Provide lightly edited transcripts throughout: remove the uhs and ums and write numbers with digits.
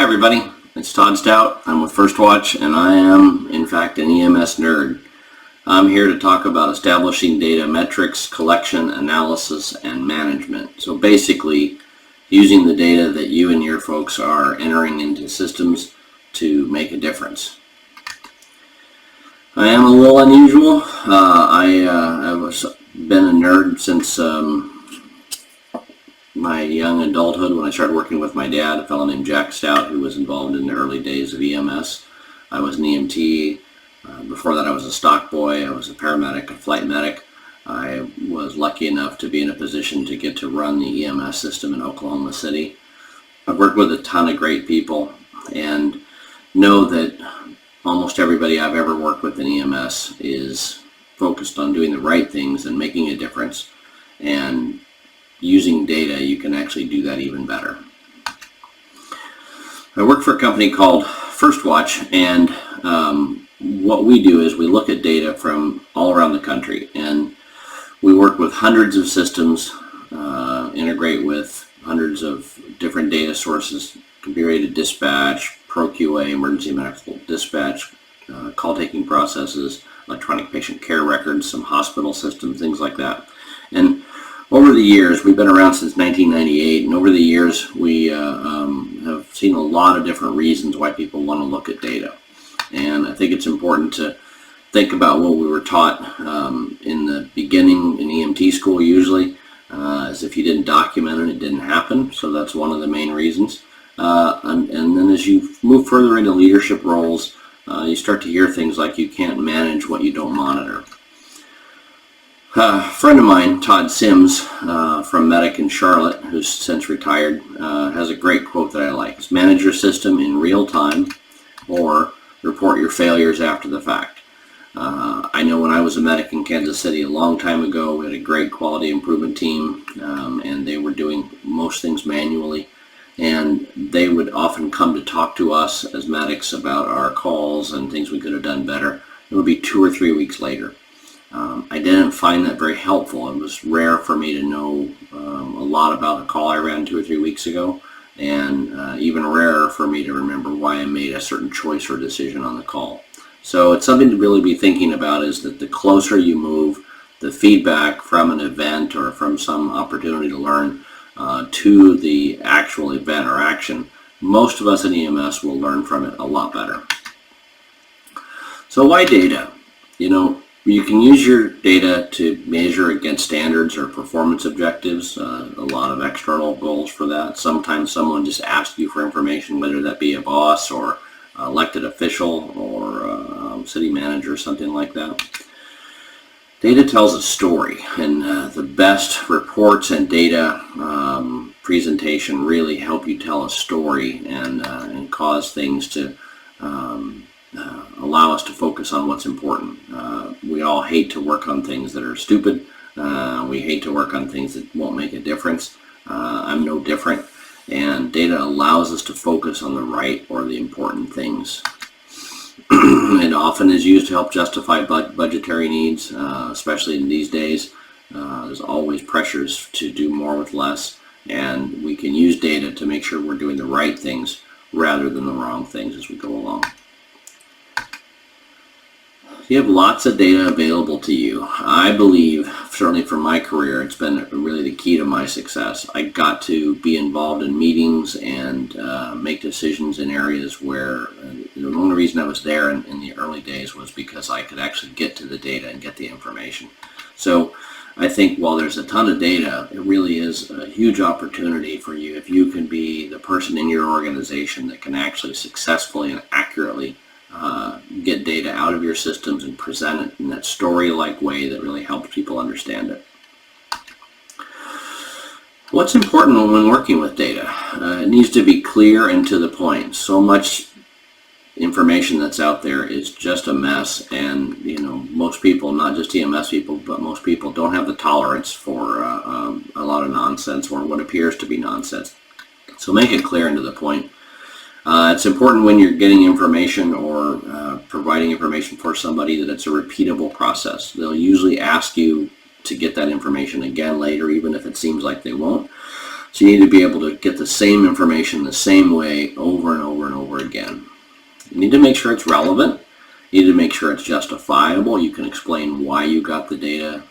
everybody, it's Todd Stout. I'm with First Watch, and I am, in fact, an EMS nerd. I'm here to talk about establishing data metrics, collection, analysis, and management. So basically, using the data that you and your folks are entering into systems to make a difference. I am a little unusual. I've been a nerd since my young adulthood, when I started working with my dad, a fellow named Jack Stout, who was involved in the early days of EMS. I was an EMT. Before that, I was a stock boy. I was a paramedic, a flight medic. I was lucky enough to be in a position to get to run the EMS system in Oklahoma City. I've worked with a ton of great people and know that almost everybody I've ever worked with in EMS is focused on doing the right things and making a difference. And using data, you can actually do that even better. I work for a company called First Watch, and what we do is we look at data from all around the country, and we work with hundreds of systems, integrate with hundreds of different data sources, computer-aided dispatch, ProQA, emergency medical dispatch, call-taking processes, electronic patient care records, some hospital systems, things like that. And over the years, we've been around since 1998, and over the years we have seen a lot of different reasons why people want to look at data. And I think it's important to think about what we were taught in the beginning in EMT school usually, as if you didn't document it, it didn't happen. So that's one of the main reasons. And then as you move further into leadership roles, you start to hear things like you can't manage what you don't monitor. A friend of mine, Todd from Medic in Charlotte, who's since retired, has a great quote that I like. It's manage your system in real time or report your failures after the fact. I know when I was a medic in Kansas City a long time ago, we had a great quality improvement team, and they were doing most things manually. And they would often come to talk to us as medics about our calls and things we could have done better. It would be 2 or 3 weeks later. I didn't find that very helpful. It was rare for me to know a lot about a call I ran 2 or 3 weeks ago, and even rarer for me to remember why I made a certain choice or decision on the call. So it's something to really be thinking about, is that the closer you move the feedback from an event or from some opportunity to learn to the actual event or action, most of us in EMS will learn from it a lot better. So why data? You can use your data to measure against standards or performance objectives, a lot of external goals for that. Sometimes someone just asks you for information, whether that be a boss or elected official or city manager, something like that. Data tells a story, and the best reports and data presentation really help you tell a story and cause things to allow us to focus on what's important. We all hate to work on things that are stupid. We hate to work on things that won't make a difference. I'm no different. And data allows us to focus on the right or the important things. It often is used to help justify budgetary needs, especially in these days. There's always pressures to do more with less, and we can use data to make sure we're doing the right things rather than the wrong things as we go along. You have lots of data available to you. I believe, certainly for my career, it's been really the key to my success. I got to be involved in meetings and make decisions in areas where the only reason I was there in the early days was because I could actually get to the data and get the information. So I think while there's a ton of data, it really is a huge opportunity for you if you can be the person in your organization that can actually successfully and accurately get data out of your systems and present it in that story-like way that really helps people understand it. What's important when working with data? It needs to be clear and to the point. So much information that's out there is just a mess, and most people, not just EMS people, but most people don't have the tolerance for a lot of nonsense or what appears to be nonsense. So make it clear and to the point. It's important when you're getting information or providing information for somebody that it's a repeatable process. They'll usually ask you to get that information again later, even if it seems like they won't. So you need to be able to get the same information the same way over and over and over again. You need to make sure it's relevant. You need to make sure it's justifiable. You can explain why you got the data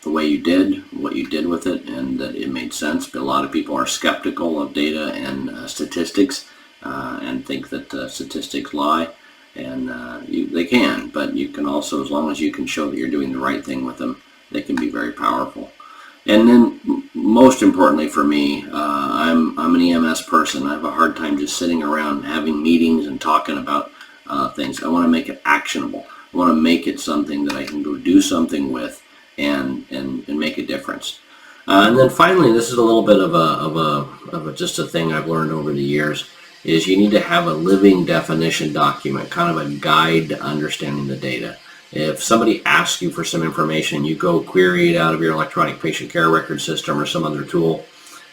the way you did, what you did with it, and that it made sense. But a lot of people are skeptical of data and statistics and think that statistics lie. And they can, but you can also, as long as you can show that you're doing the right thing with them, they can be very powerful. And then most importantly for me, I'm an EMS person. I have a hard time just sitting around having meetings and talking about things. I want to make it actionable. I want to make it something that I can go do something with and make a difference. And then finally, this is a little bit of just a thing I've learned over the years, is you need to have a living definition document, kind of a guide to understanding the data. If somebody asks you for some information, you go query it out of your electronic patient care record system or some other tool,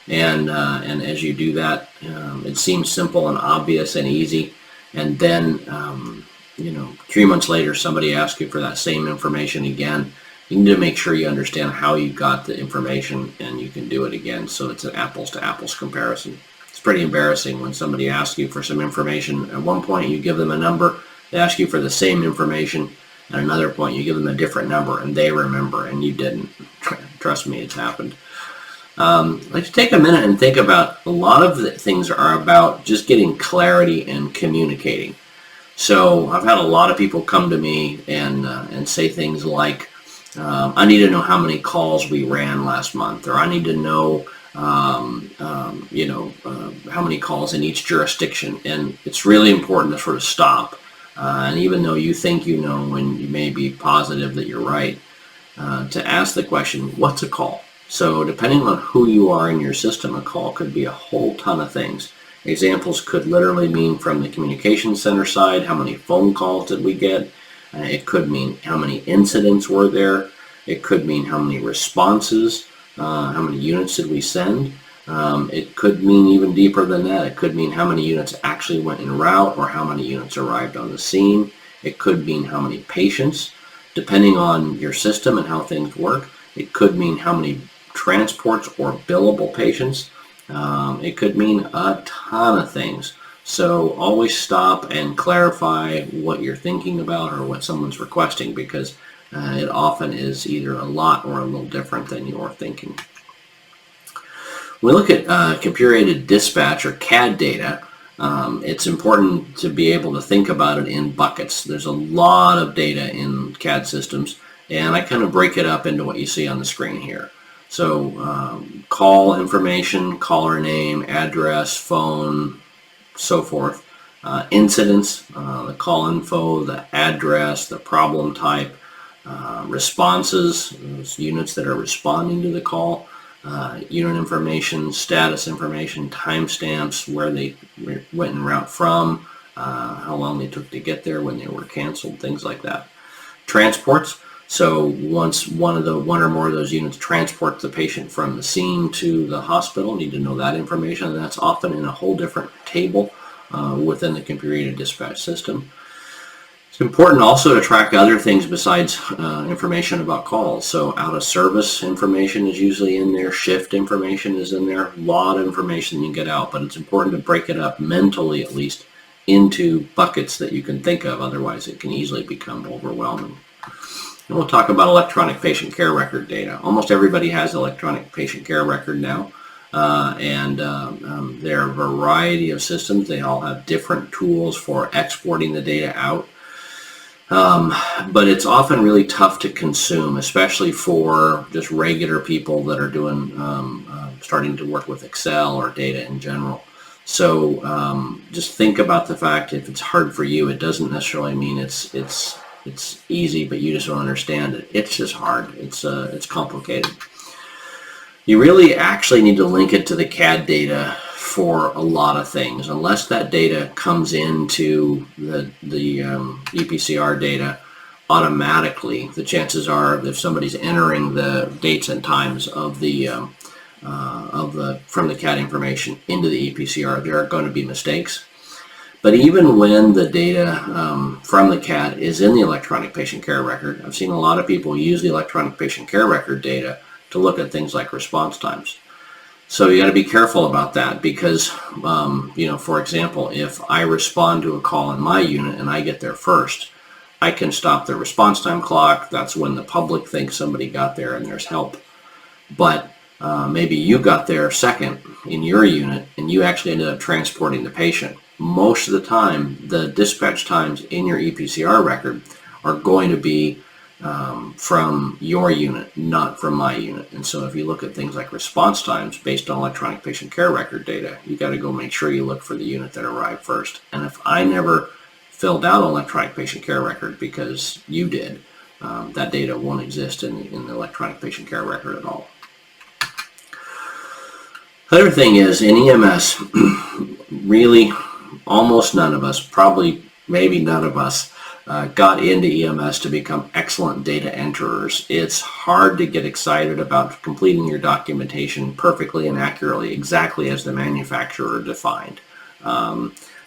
and as you do that, it seems simple and obvious and easy. And then, 3 months later, somebody asks you for that same information again. You need to make sure you understand how you got the information, and you can do it again, so it's an apples to apples comparison. It's pretty embarrassing when somebody asks you for some information. At one point, you give them a number. They ask you for the same information. At another point, you give them a different number, and they remember, and you didn't. Trust me, it's happened. I'd like to take a minute and think about, a lot of the things are about just getting clarity and communicating. So I've had a lot of people come to me and say things like, I need to know how many calls we ran last month, or I need to know how many calls in each jurisdiction. And it's really important to sort of stop. And even though you think you know, and you may be positive that you're right, to ask the question, what's a call? So depending on who you are in your system, a call could be a whole ton of things. Examples could literally mean from the communications center side, how many phone calls did we get? It could mean how many incidents were there. It could mean how many responses, how many units did we send. It could mean even deeper than that. It could mean how many units actually went en route or how many units arrived on the scene. It could mean how many patients, depending on your system and how things work. It could mean how many transports or billable patients. It could mean a ton of things. So always stop and clarify what you're thinking about or what someone's requesting, because it often is either a lot or a little different than you're thinking. When we look at computer-aided dispatch or CAD data, it's important to be able to think about it in buckets. There's a lot of data in CAD systems, and I kind of break it up into what you see on the screen here. So call information, caller name, address, phone, so forth. Incidents, the call info, the address, the problem type, responses, those units that are responding to the call, unit information, status information, timestamps, where they went en route from, how long they took to get there, when they were canceled, things like that. Transports, so once one or more of those units transports the patient from the scene to the hospital, need to know that information, and that's often in a whole different table within the computer-aided dispatch system. It's important also to track other things besides information about calls. So out of service information is usually in there, shift information is in there, a lot of information you can get out, but it's important to break it up mentally at least into buckets that you can think of, otherwise it can easily become overwhelming. And we'll talk about electronic patient care record data. Almost everybody has electronic patient care record now. There are a variety of systems. They all have different tools for exporting the data out. But it's often really tough to consume, especially for just regular people that are doing, starting to work with Excel or data in general. So just think about the fact, if it's hard for you, it doesn't necessarily mean it's easy, but you just don't understand it. It's just hard. It's complicated. You really actually need to link it to the CAD data for a lot of things. Unless that data comes into the EPCR data automatically, the chances are that if somebody's entering the dates and times of from the CAD information into the EPCR, there are going to be mistakes. But even when the data from the CAD is in the electronic patient care record, I've seen a lot of people use the electronic patient care record data to look at things like response times. So you got to be careful about that because, for example, if I respond to a call in my unit and I get there first, I can stop the response time clock. That's when the public thinks somebody got there and there's help. But maybe you got there second in your unit and you actually ended up transporting the patient. Most of the time, the dispatch times in your EPCR record are going to be from your unit, not from my unit. And so if you look at things like response times based on electronic patient care record data, you got to go make sure you look for the unit that arrived first. And if I never filled out an electronic patient care record because you did, that data won't exist in the electronic patient care record at all. The other thing is, in EMS, really almost none of us, probably maybe none of us, got into EMS to become excellent data enterers. It's hard to get excited about completing your documentation perfectly and accurately, exactly as the manufacturer defined.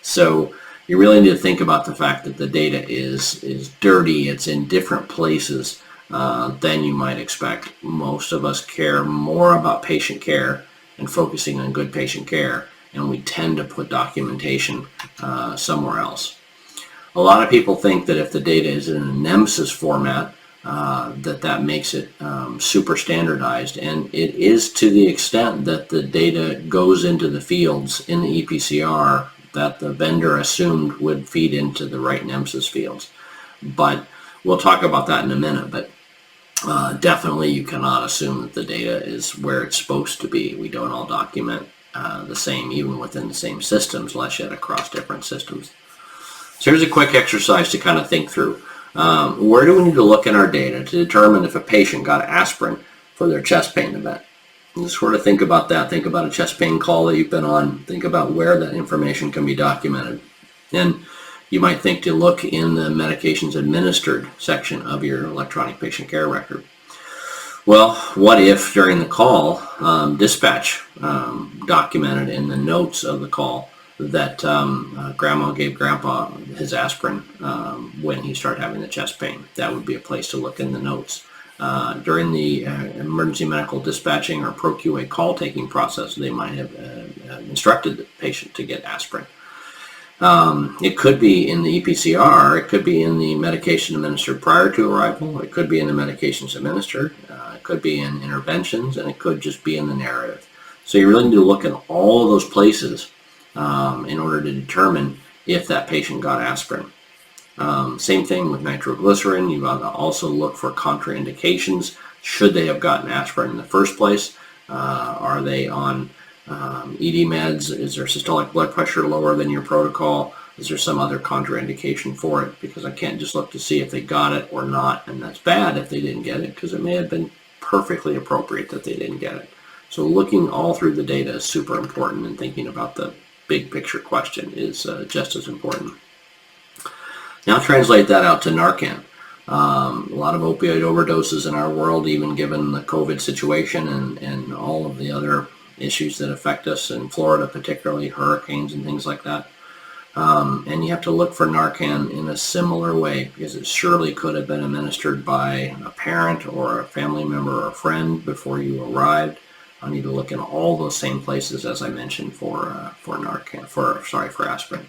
So you really need to think about the fact that the data is dirty, it's in different places than you might expect. Most of us care more about patient care and focusing on good patient care, and we tend to put documentation somewhere else. A lot of people think that if the data is in a NEMSIS format, that makes it super standardized, and it is to the extent that the data goes into the fields in the EPCR that the vendor assumed would feed into the right NEMSIS fields. But we'll talk about that in a minute, but definitely you cannot assume that the data is where it's supposed to be. We don't all document the same, even within the same systems, unless you had across different systems. So here's a quick exercise to kind of think through. Where do we need to look in our data to determine if a patient got aspirin for their chest pain event? And just sort of think about that. Think about a chest pain call that you've been on. Think about where that information can be documented. And you might think to look in the medications administered section of your electronic patient care record. Well, what if during the call, dispatch documented in the notes of the call that grandma gave grandpa his aspirin when he started having the chest pain? That would be a place to look in the notes. During the emergency medical dispatching or ProQA call taking process, they might have instructed the patient to get aspirin. It could be in the EPCR, it could be in the medication administered prior to arrival, it could be in the medications administered, it could be in interventions, and it could just be in the narrative. So you really need to look at all of those places in order to determine if that patient got aspirin. Same thing with nitroglycerin. You want to also look for contraindications. Should they have gotten aspirin in the first place? Are they on ED meds? Is their systolic blood pressure lower than your protocol? Is there some other contraindication for it? Because I can't just look to see if they got it or not, and that's bad if they didn't get it, because it may have been perfectly appropriate that they didn't get it. So looking all through the data is super important, and thinking about the big picture question is just as important. Now translate that out to Narcan. A lot of opioid overdoses in our world, even given the COVID situation and all of the other issues that affect us in Florida, particularly hurricanes and things like that. And you have to look for Narcan in a similar way, because it surely could have been administered by a parent or a family member or a friend before you arrived. I need to look in all those same places as I mentioned for Narcan, for aspirin.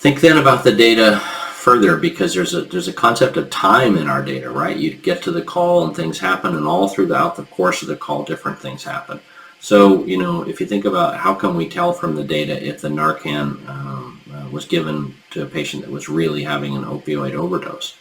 Think then about the data further, because there's a concept of time in our data, right? You get to the call and things happen, and all throughout the course of the call, different things happen. So, if you think about how can we tell from the data if the Narcan was given to a patient that was really having an opioid overdose?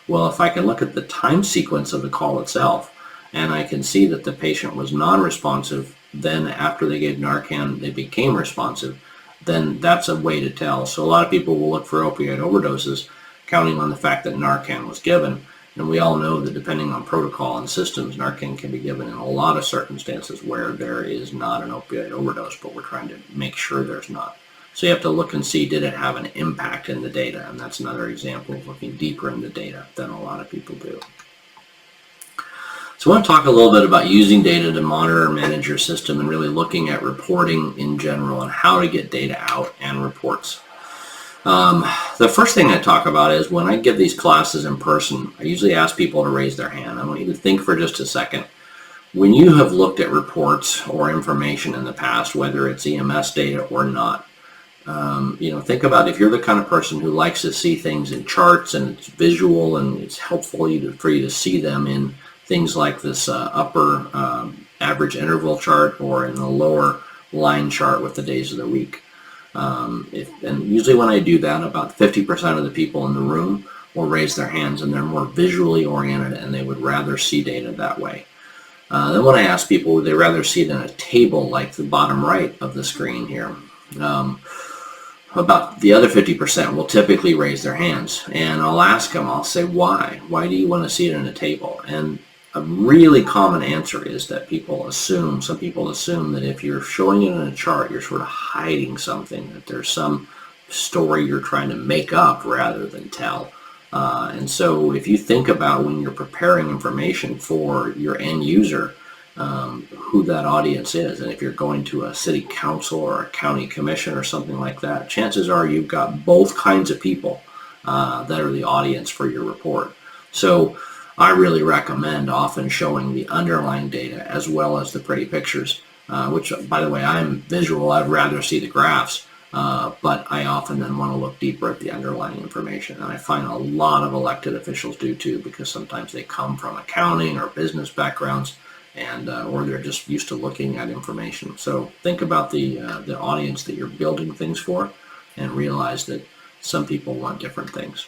Well, if I can look at the time sequence of the call itself, and I can see that the patient was non-responsive, then after they gave Narcan, they became responsive, then that's a way to tell. So a lot of people will look for opioid overdoses, counting on the fact that Narcan was given. And we all know that depending on protocol and systems, Narcan can be given in a lot of circumstances where there is not an opioid overdose, but we're trying to make sure there's not. So you have to look and see, did it have an impact in the data? And that's another example of looking deeper in the data than a lot of people do. So I want to talk a little bit about using data to monitor and manage your system, and really looking at reporting in general and how to get data out and reports. The first thing I talk about is when I give these classes in person, I usually ask people to raise their hand. I want you to think for just a second. When you have looked at reports or information in the past, whether it's EMS data or not, think about if you're the kind of person who likes to see things in charts and it's visual and it's helpful for you to see them in things like this upper average interval chart or in the lower line chart with the days of the week. And usually when I do that, about 50% of the people in the room will raise their hands and they're more visually oriented and they would rather see data that way. Then when I ask people, would they rather see it in a table like the bottom right of the screen here? About the other 50% will typically raise their hands, and I'll ask them, I'll say, why? Why do you want to see it in a table? And a really common answer is that some people assume that if you're showing it in a chart, you're sort of hiding something, that there's some story you're trying to make up rather than tell. And so if you think about when you're preparing information for your end user, who that audience is, and if you're going to a city council or a county commission or something like that, chances are you've got both kinds of people that are the audience for your report. So I really recommend often showing the underlying data as well as the pretty pictures, which, by the way, I'm visual. I'd rather see the graphs, but I often then want to look deeper at the underlying information. And I find a lot of elected officials do too, because sometimes they come from accounting or business backgrounds, and or they're just used to looking at information. So think about the audience that you're building things for, and realize that some people want different things.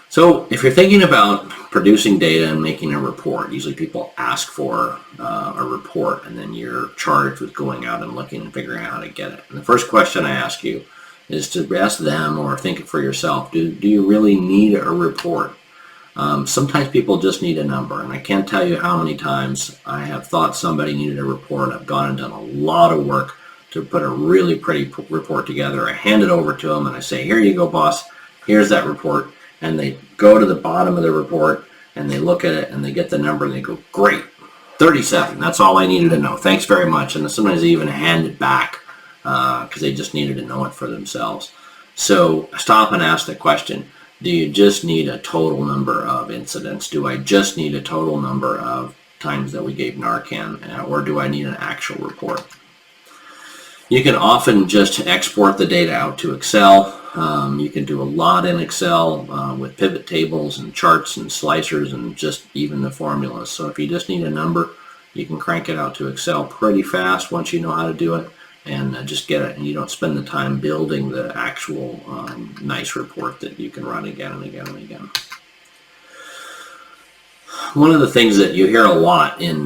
So if you're thinking about producing data and making a report, usually people ask for a report, and then you're charged with going out and looking and figuring out how to get it. And the first question I ask you is to ask them, or think it for yourself, do you really need a report? Sometimes people just need a number, and I can't tell you how many times I have thought somebody needed a report. I've gone and done a lot of work to put a really pretty report together. I hand it over to them and I say, here you go, boss, here's that report. And they go to the bottom of the report and they look at it and they get the number and they go, great, 37, that's all I needed to know, thanks very much. And sometimes they even hand it back because they just needed to know it for themselves. So stop and ask the question, do you just need a total number of incidents? Do I just need a total number of times that we gave Narcan, or do I need an actual report? You can often just export the data out to Excel. You can do a lot in Excel with pivot tables and charts and slicers and just even the formulas. So if you just need a number, you can crank it out to Excel pretty fast once you know how to do it, and just get it, and you don't spend the time building the actual nice report that you can run again and again and again. One of the things that you hear a lot in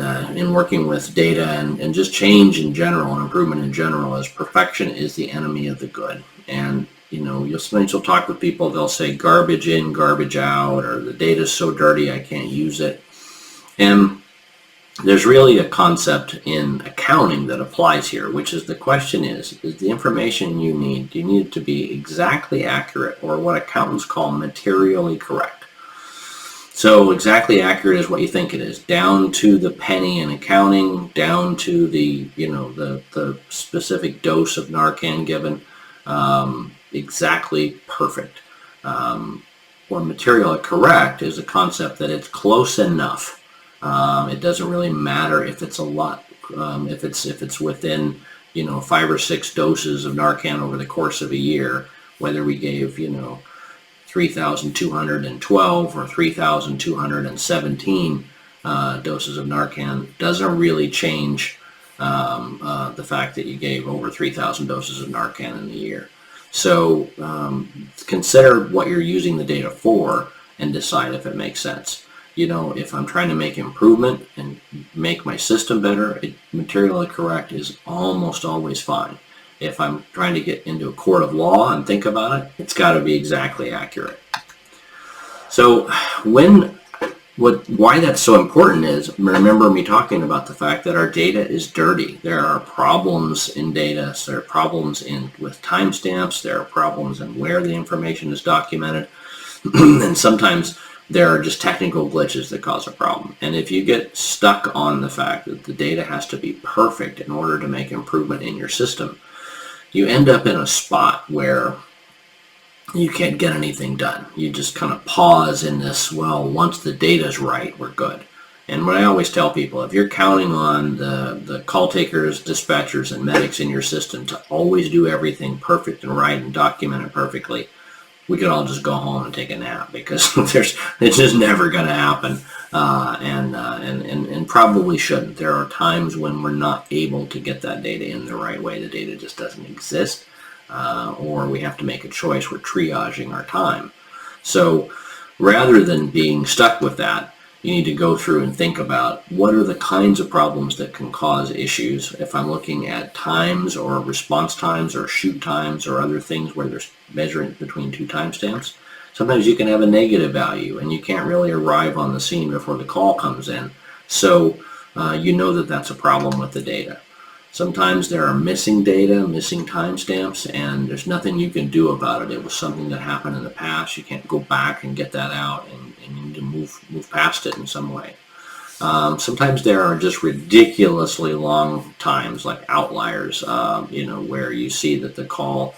working with data and just change in general and improvement in general is perfection is the enemy of the good. And you'll talk with people, they'll say garbage in, garbage out, or the data's so dirty I can't use it. And there's really a concept in accounting that applies here, which is the question is the information you need, do you need it to be exactly accurate, or what accountants call materially correct? So exactly accurate is what you think it is, down to the penny in accounting, down to the specific dose of Narcan given, exactly perfect. Or materially correct is a concept that it's close enough. It doesn't really matter if it's a lot, if it's within 5 or 6 doses of Narcan over the course of a year, whether we gave 3,212 or 3,217 doses of Narcan, doesn't really change the fact that you gave over 3,000 doses of Narcan in the year. So consider what you're using the data for and decide if it makes sense. If I'm trying to make improvement and make my system better, materially correct is almost always fine. If I'm trying to get into a court of law and think about it, it's got to be exactly accurate. So why that's so important is, remember me talking about the fact that our data is dirty. There are problems in data. There are problems with timestamps. There are problems in where the information is documented. And sometimes there are just technical glitches that cause a problem. And if you get stuck on the fact that the data has to be perfect in order to make improvement in your system, you end up in a spot where you can't get anything done. You just kind of pause in this, well, once the data's right, we're good. And what I always tell people, if you're counting on the call takers, dispatchers, and medics in your system to always do everything perfect and right and document it perfectly, we could all just go home and take a nap, because it's just never going to happen, and probably shouldn't. There are times when we're not able to get that data in the right way. The data just doesn't exist, or we have to make a choice. We're triaging our time. So rather than being stuck with that, you need to go through and think about what are the kinds of problems that can cause issues. If I'm looking at times or response times or shoot times or other things where there's measuring between two timestamps, sometimes you can have a negative value and you can't really arrive on the scene before the call comes in. So you know that that's a problem with the data. Sometimes there are missing data, missing timestamps, and there's nothing you can do about it. It was something that happened in the past. You can't go back and get that out, and you need to move past it in some way. Sometimes there are just ridiculously long times, like outliers, where you see that the call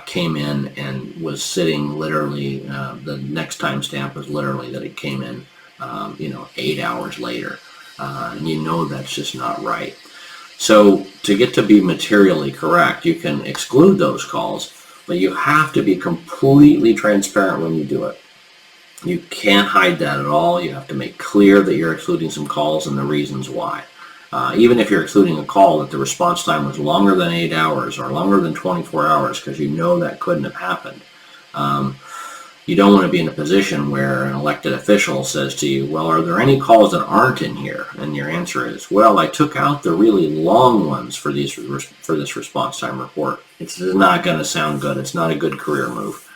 came in and was sitting literally, the next timestamp was literally that it came in, 8 hours later. And you know that's just not right. So to get to be materially correct, you can exclude those calls, but you have to be completely transparent when you do it. You can't hide that at all. You have to make clear that you're excluding some calls and the reasons why. Even if you're excluding a call that the response time was longer than 8 hours or longer than 24 hours, because you know that couldn't have happened. You don't want to be in a position where an elected official says to you, well, are there any calls that aren't in here? And your answer is, well, I took out the really long ones for this response time report. It's not going to sound good. It's not a good career move.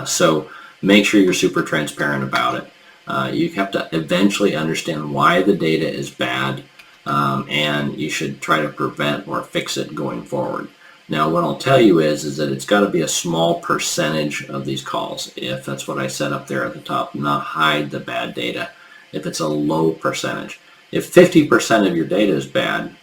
So make sure you're super transparent about it. You have to eventually understand why the data is bad, and you should try to prevent or fix it going forward. Now, what I'll tell you is that it's got to be a small percentage of these calls. If that's what I said up there at the top, not hide the bad data. If it's a low percentage. If 50% of your data is bad,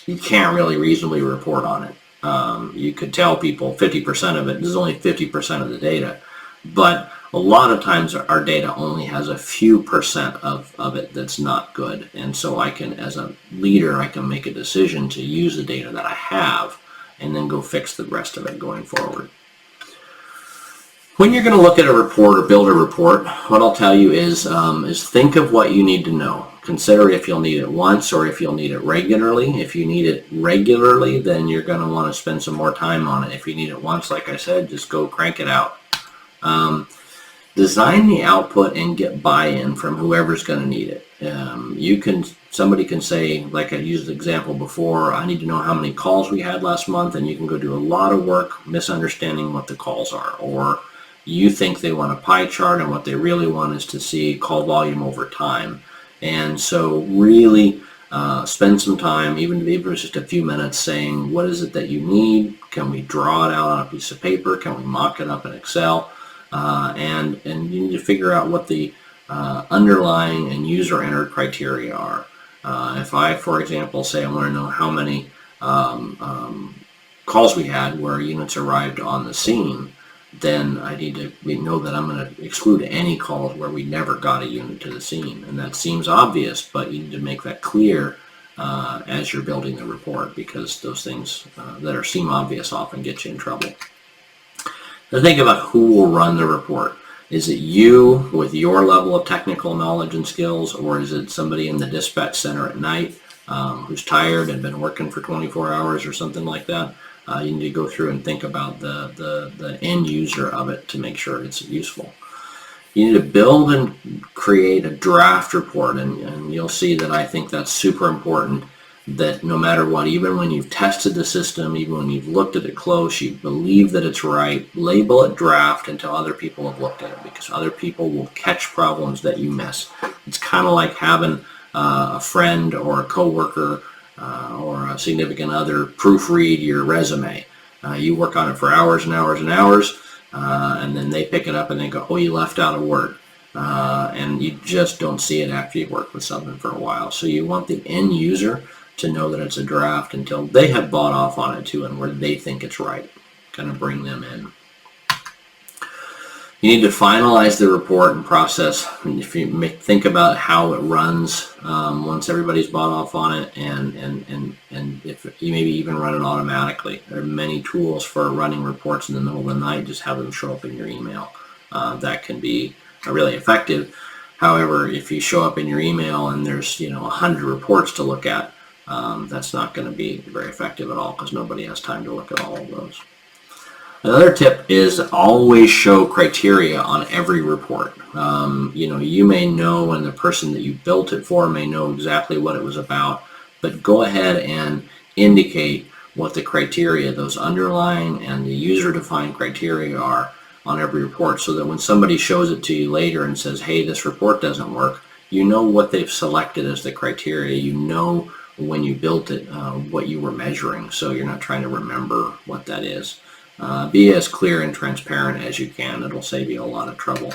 you can't really reasonably report on it. You could tell people 50% of it, this is only 50% of the data. But a lot of times our data only has a few percent of it that's not good. And so I can, as a leader, I can make a decision to use the data that I have and then go fix the rest of it going forward. When you're going to look at a report or build a report, what I'll tell you is think of what you need to know. Consider if you'll need it once or if you'll need it regularly. If you need it regularly, then you're going to want to spend some more time on it. If you need it once, like I said, just go crank it out. Design the output and get buy-in from whoever's going to need it. Somebody can say, like I used the example before, I need to know how many calls we had last month, and you can go do a lot of work misunderstanding what the calls are. Or you think they want a pie chart, and what they really want is to see call volume over time. And so really spend some time, even if it's just a few minutes, saying, what is it that you need? Can we draw it out on a piece of paper? Can we mock it up in Excel? And you need to figure out what the underlying and user-entered criteria are. If I, for example, say I want to know how many calls we had where units arrived on the scene, then I need to know that I'm going to exclude any calls where we never got a unit to the scene. And that seems obvious, but you need to make that clear as you're building the report, because those things that seem obvious often get you in trouble. Now think about who will run the report. Is it you with your level of technical knowledge and skills, or is it somebody in the dispatch center at night who's tired and been working for 24 hours or something like that? You need to go through and think about the end user of it to make sure it's useful. You need to build and create a draft report, and you'll see that I think that's super important, that no matter what, even when you've tested the system, even when you've looked at it close, you believe that it's right, label it draft until other people have looked at it, because other people will catch problems that you miss. It's kind of like having a friend or a coworker or a significant other proofread your resume. You work on it for hours and hours and hours, and then they pick it up and they go, oh, you left out a word. And you just don't see it after you've worked with something for a while. So you want the end user to know that it's a draft until they have bought off on it too, and where they think it's right. Kind of bring them in. You need to finalize the report and process. And if you think about how it runs, once everybody's bought off on it, and if you maybe even run it automatically. There are many tools for running reports in the middle of the night. Just have them show up in your email. That can be really effective. However, if you show up in your email and there's 100 reports to look at, that's not going to be very effective at all, because nobody has time to look at all of those. Another tip is always show criteria on every report. You may know, and the person that you built it for may know exactly what it was about, but go ahead and indicate what the criteria, those underlying and the user-defined criteria are on every report, so that when somebody shows it to you later and says, hey, this report doesn't work, you know what they've selected as the criteria. You know when you built it what you were measuring, so you're not trying to remember what that is. Be as clear and transparent as you can. It'll save you a lot of trouble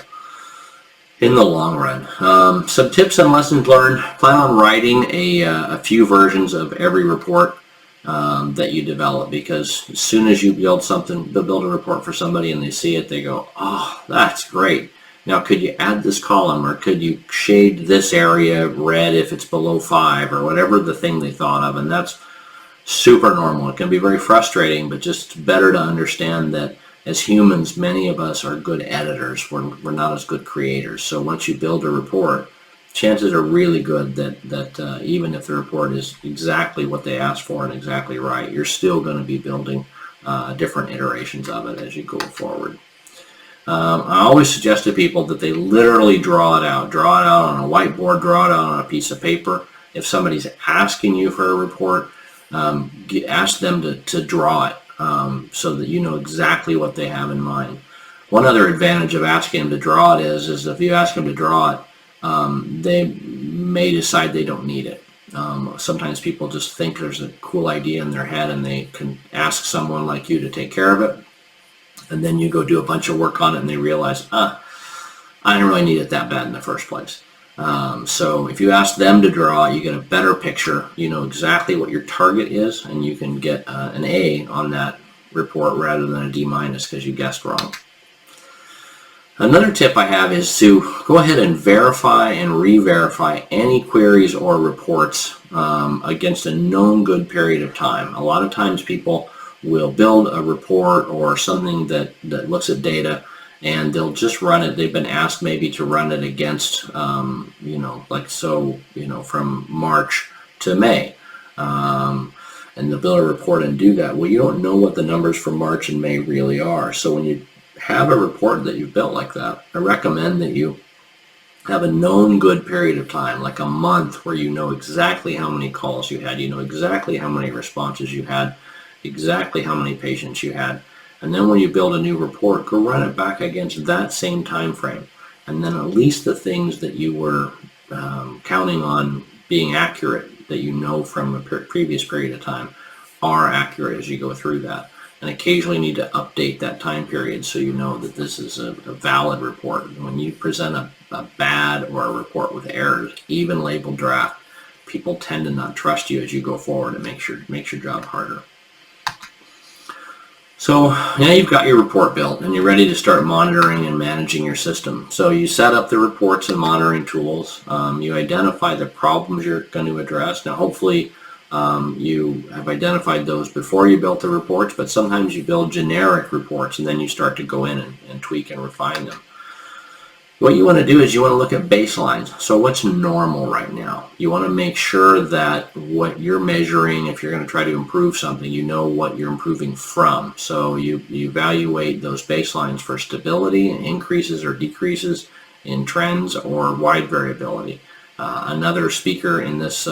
in the long run. Some tips and lessons learned. Plan on writing a few versions of every report that you develop, because as soon as you build something, build a report for somebody and they see it, they go, oh, that's great. Now, could you add this column, or could you shade this area red if it's below 5, or whatever the thing they thought of. And that's super normal. It can be very frustrating, but just better to understand that as humans, many of us are good editors. We're not as good creators. So once you build a report, chances are really good that even if the report is exactly what they asked for and exactly right, you're still going to be building different iterations of it as you go forward. I always suggest to people that they literally draw it out on a whiteboard, draw it out on a piece of paper. If somebody's asking you for a report, ask them to draw it so that you know exactly what they have in mind. One other advantage of asking them to draw it is if you ask them to draw it, they may decide they don't need it. Sometimes people just think there's a cool idea in their head and they can ask someone like you to take care of it, and then you go do a bunch of work on it and they realize, I didn't really need it that bad in the first place. So if you ask them to draw, you get a better picture. You know exactly what your target is, and you can get an A on that report rather than a D- because you guessed wrong. Another tip I have is to go ahead and verify and re-verify any queries or reports against a known good period of time. A lot of times people will build a report or something that looks at data, and they'll just run it. They've been asked maybe to run it against, from March to May. And they'll build a report and do that. Well, you don't know what the numbers for March and May really are. So when you have a report that you've built like that, I recommend that you have a known good period of time, like a month, where you know exactly how many calls you had, you know exactly how many responses you had, exactly how many patients you had. And then when you build a new report, go run it back against that same time frame. And then at least the things that you were counting on being accurate, that you know from a previous period of time, are accurate as you go through that. And occasionally need to update that time period so you know that this is a valid report. And when you present a bad or a report with errors, even labeled draft, people tend to not trust you as you go forward. It makes your job harder. So now you've got your report built and you're ready to start monitoring and managing your system. So you set up the reports and monitoring tools. You identify the problems you're going to address. Now hopefully you have identified those before you built the reports, but sometimes you build generic reports and then you start to go in and tweak and refine them. What you want to do is you want to look at baselines. So what's normal right now? You want to make sure that what you're measuring, if you're going to try to improve something, you know what you're improving from. So you evaluate those baselines for stability, increases or decreases in trends, or wide variability. Another speaker in this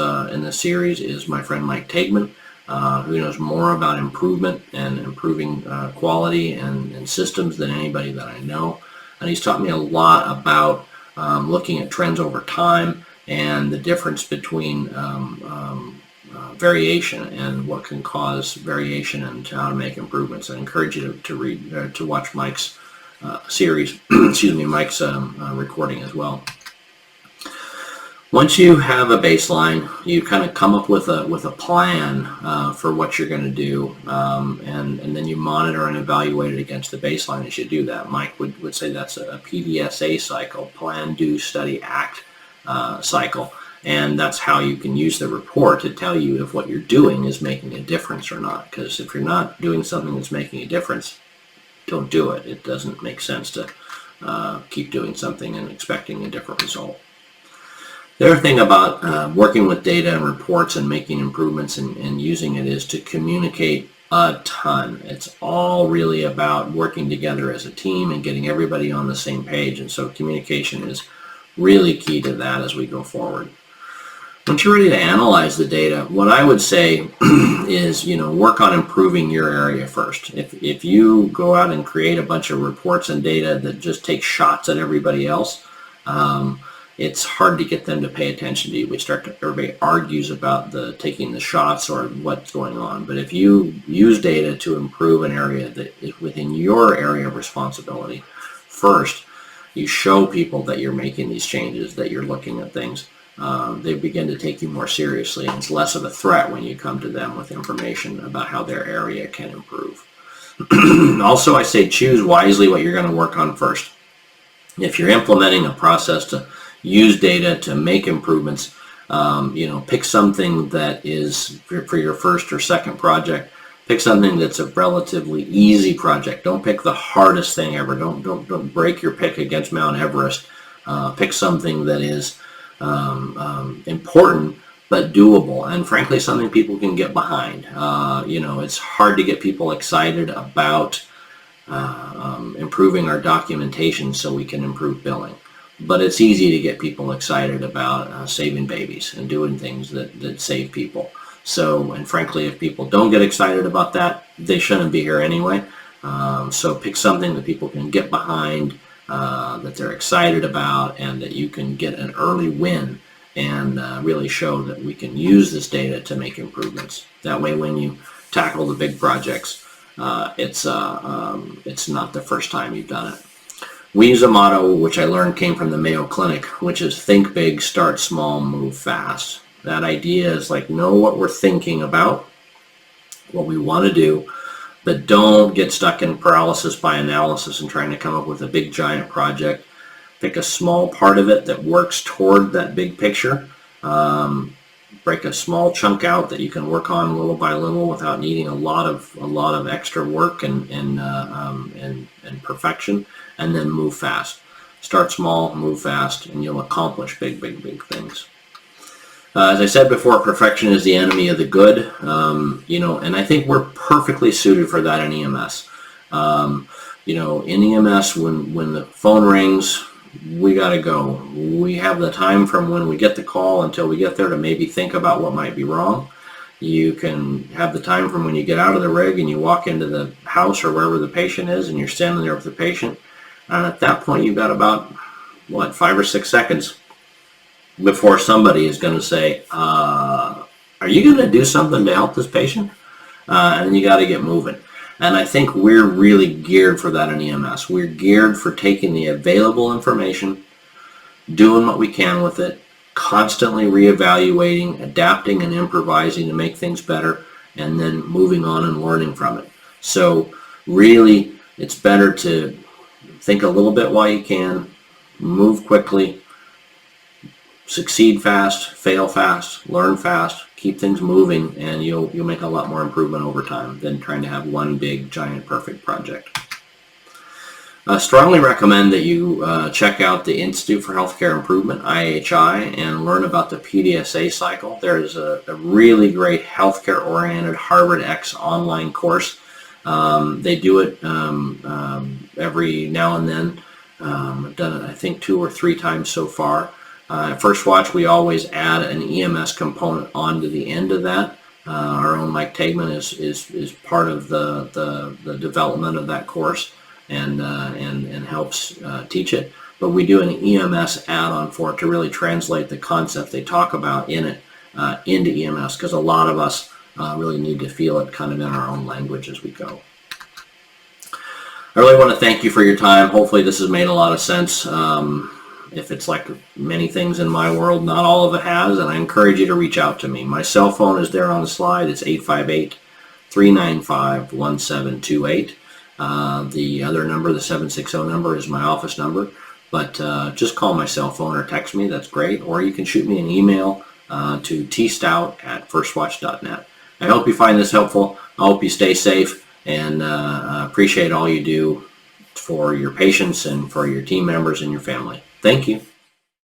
series is my friend Mike Tegman, who knows more about improvement and improving quality and systems than anybody that I know. And he's taught me a lot about looking at trends over time and the difference between variation and what can cause variation and how to make improvements. I encourage you to watch Mike's series, Mike's recording as well. Once you have a baseline, you kind of come up with a plan for what you're going to do, and then you monitor and evaluate it against the baseline as you do that. Mike would say that's a PDSA cycle, plan, do, study, act cycle, and that's how you can use the report to tell you if what you're doing is making a difference or not. Because if you're not doing something that's making a difference, don't do it. It doesn't make sense to keep doing something and expecting a different result. The other thing about working with data and reports and making improvements and using it is to communicate a ton. It's all really about working together as a team and getting everybody on the same page, and so communication is really key to that as we go forward. Once you're ready to analyze the data, what I would say is, work on improving your area first. If you go out and create a bunch of reports and data that just take shots at everybody else, it's hard to get them to pay attention to you. Everybody argues about taking the shots or what's going on. But if you use data to improve an area that is within your area of responsibility, first, you show people that you're making these changes, that you're looking at things. They begin to take you more seriously, and it's less of a threat when you come to them with information about how their area can improve. Also, I say choose wisely what you're going to work on first. If you're implementing a process to use data to make improvements, pick something that is for your first or second project. Pick something that's a relatively easy project. Don't pick the hardest thing ever. Don't break your pick against Mount Everest. Pick something that is important but doable, and frankly something people can get behind. It's hard to get people excited about improving our documentation so we can improve billing. But it's easy to get people excited about saving babies and doing things that save people. So, and frankly, if people don't get excited about that, they shouldn't be here anyway. So pick something that people can get behind, that they're excited about, and that you can get an early win and really show that we can use this data to make improvements. That way, when you tackle the big projects, it's not the first time you've done it. We use a motto which I learned came from the Mayo Clinic, which is think big, start small, move fast. That idea is like, know what we're thinking about, what we want to do, but don't get stuck in paralysis by analysis and trying to come up with a big giant project. Pick a small part of it that works toward that big picture. Break a small chunk out that you can work on little by little without needing a lot of extra work and perfection, and then move fast. Start small, move fast, and you'll accomplish big things. As I said before, perfection is the enemy of the good, and I think we're perfectly suited for that in EMS. In EMS, when the phone rings, we got to go. We have the time from when we get the call until we get there to maybe think about what might be wrong. You can have the time from when you get out of the rig and you walk into the house or wherever the patient is and you're standing there with the patient. And at that point, you've got about, 5 or 6 seconds before somebody is going to say, are you going to do something to help this patient? And then you got to get moving. And I think we're really geared for that in EMS. We're geared for taking the available information, doing what we can with it, constantly reevaluating, adapting and improvising to make things better, and then moving on and learning from it. So really, it's better to think a little bit while you can, move quickly, succeed fast, fail fast, learn fast, keep things moving, and you'll make a lot more improvement over time than trying to have one big, giant, perfect project. I strongly recommend that you check out the Institute for Healthcare Improvement, IHI, and learn about the PDSA cycle. There's a really great healthcare-oriented Harvard X online course. They do it every now and then. I've done it, I think, 2 or 3 times so far. At First Watch, we always add an EMS component onto the end of that. Our own Mike Tegman is part of the development of that course and helps teach it. But we do an EMS add-on for it to really translate the concept they talk about in it into EMS, because a lot of us really need to feel it kind of in our own language as we go. I really want to thank you for your time. Hopefully this has made a lot of sense. If it's like many things in my world, not all of it has, and I encourage you to reach out to me. My cell phone is there on the slide. It's 858-395-1728. The other number, the 760 number, is my office number. But just call my cell phone or text me. That's great. Or you can shoot me an email to tstout@firstwatch.net. I hope you find this helpful. I hope you stay safe, and appreciate all you do for your patients and for your team members and your family. Thank you.